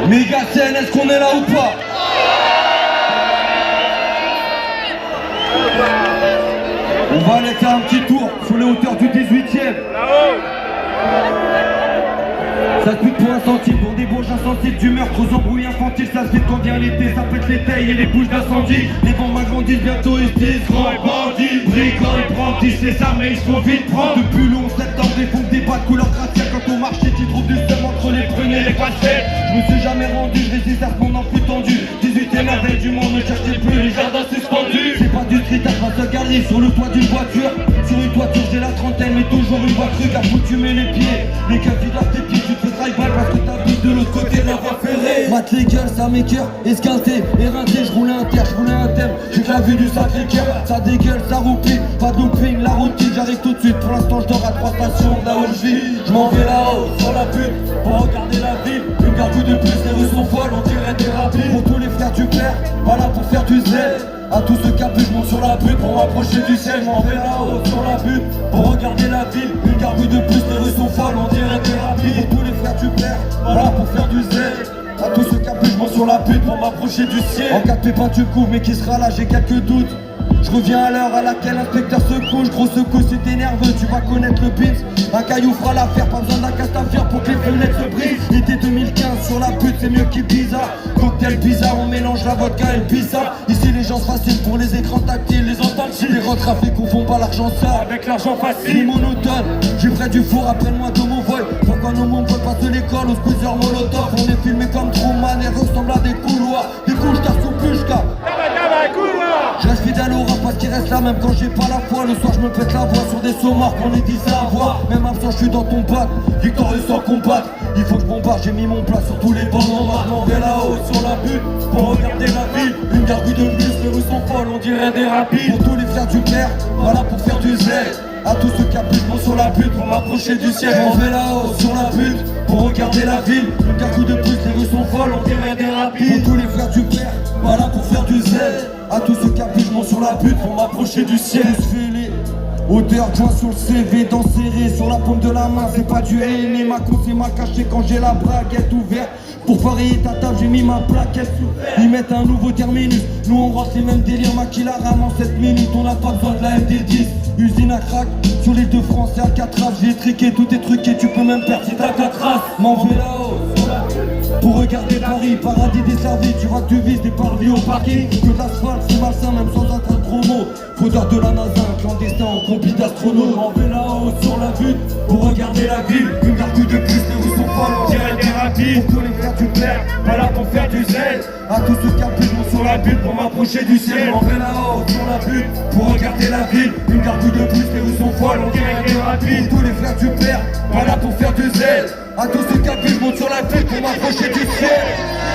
Méga scène, est-ce qu'on est là ou pas? On va aller faire un petit tour sur les hauteurs du 18e. Ça se pique pour un centime, pour des bourges insensibles, du meurtre aux embrouilles infantiles. Ça se vide quand vient l'été, ça pète les tailles et les bouches d'incendie. Les bombes agrandissent, bientôt ils se disent grands bandits. Brigands, ils brandissent les armes et ils se font vite prendre. Depuis le 11 septembre, ils font des bas de couleur gratte-ciel. Quand on marche, tu trouves du seum entre les prunes et les passerelles. Je me suis jamais rendu, je résiste à ce monde en plus tendu. 18e la veille du monde, ne cherchez plus les jardins suspendus. C'est pas du street art, pas de galerie sur le toit d'une voiture. Sur une toiture, j'ai la trentaine, mais toujours une voix truc à foutre, tu mets les pieds. Les gars vident tes pieds, tu te fais drive-by parce que t'habites de l'autre côté de la voie ferrée. Mate les gueules, ça m'écoeure, esquinté, éreinté, je roulais un terre, je roulais un thème. J'ai que la vue du Sacré-Cœur, ça dégueule, ça roupille. Pas de looping, la routine, j'arrive tout de suite. Pour l'instant, je dors à 3 stations de là où je vis. Je m'en vais là-haut, sur la butte, pour regarder la ville. Une gargouille de plus, les rues sont folles, on dirait des rapides. Pour tous les frères du père, pas là pour faire du zèle. À tous ceux qui appuient, je monte sur la butte pour m'approcher du ciel. Je m'en vais là-haut sur la butte pour regarder la ville. Une gargouille de plus, les rues sont folles, on dirait des rapides. Pour tous les frères du père, voilà pour faire du zèle. À tous ceux qui appuient, je monte sur la butte pour m'approcher du ciel. En cas de pépin tu couvres, mais qui sera là, j'ai quelques doutes. Je reviens à l'heure à laquelle l'inspecteur se couche. Gros secousse, si t'es nerveux, tu vas connaître le pins. Un caillou fera l'affaire, pas besoin d'un castafière pour que les fenêtres se brisent. L'été 2015 sur la pute, c'est mieux qu'Ibiza. Cocktail bizarre, on mélange la vodka et le pizza. Ici les gens se fascinent pour les écrans tactiles, les ententes. Les retrafics confondent pas l'argent sale avec l'argent facile. Ni monotone, j'ai près du four, appelle-moi Domo Voy. Pourquoi nos mômes veulent passer l'école, on se plusieurs molotov. On est filmé comme Truman et ressemble à des couloirs. Des couches d'art sous pushka. Je reste fidèle au rap parce qu'il reste là même quand j'ai pas la foi. Le soir je me pète la voix sur des sauts morts qu'on est 10 à avoir. Même absent je suis dans ton bac, victorieux sans combattre. Il faut que je bombarde, j'ai mis mon plat sur tous les bancs. Je m'en vais là-haut sur la butte pour regarder la ville. Une gargouille de plus, les rues sont folles, on dirait des rapides. Pour tous les frères du père, voilà pour faire du zèle. À tous ceux qui appuient, je monte sur la butte pour m'approcher du ciel. Je m'en vais là-haut sur la butte pour regarder la ville. Une gargouille de plus, les rues sont folles, on dirait des rapides. Pour tous les frères du père, voilà pour faire du zèle. À tous ceux qui appuient, je monte sur la butte pour m'approcher du ciel. Odeur joint sur le CV, dents serrées sur la paume de la main, c'est pas du aîné. Ma con c'est mal caché quand j'ai la braguette ouverte. Pour parier ta table, j'ai mis ma plaquette. Ils mettent un nouveau terminus, nous on rend les mêmes délires. Maquille la rame en 7 minutes, on n'a pas besoin de la MD10. Usine à crack, sur les deux France et Alcatraz. J'ai triqué, tout est truqué, tu peux même perdre si t'as 4 races. M'en vais là-haut pour regarder Paris, paradis desservi. Tu vois que tu vises des parvis au parking. Que l'asphalte c'est malsain même sans être un gros mot. Fraudeur de la NASA, un clandestin en combi d'astronaute. M'en vais là-haut sur la butte pour regarder la ville. Une gargouille de plus, les rues sont folles, on dirait des rapides. Pour tous les frères du père, pas là pour faire du zèle. À tous ceux qui appuient, je monte sur la butte pour m'approcher du ciel. M'en vais là-haut sur la butte pour regarder la ville. Une gargouille de plus, les rues sont folles, on dirait des rapides. Pour tous les frères du père, pas là pour faire du zèle. À tous ceux qui appuient, je monte sur la butte pour m'approcher du ciel.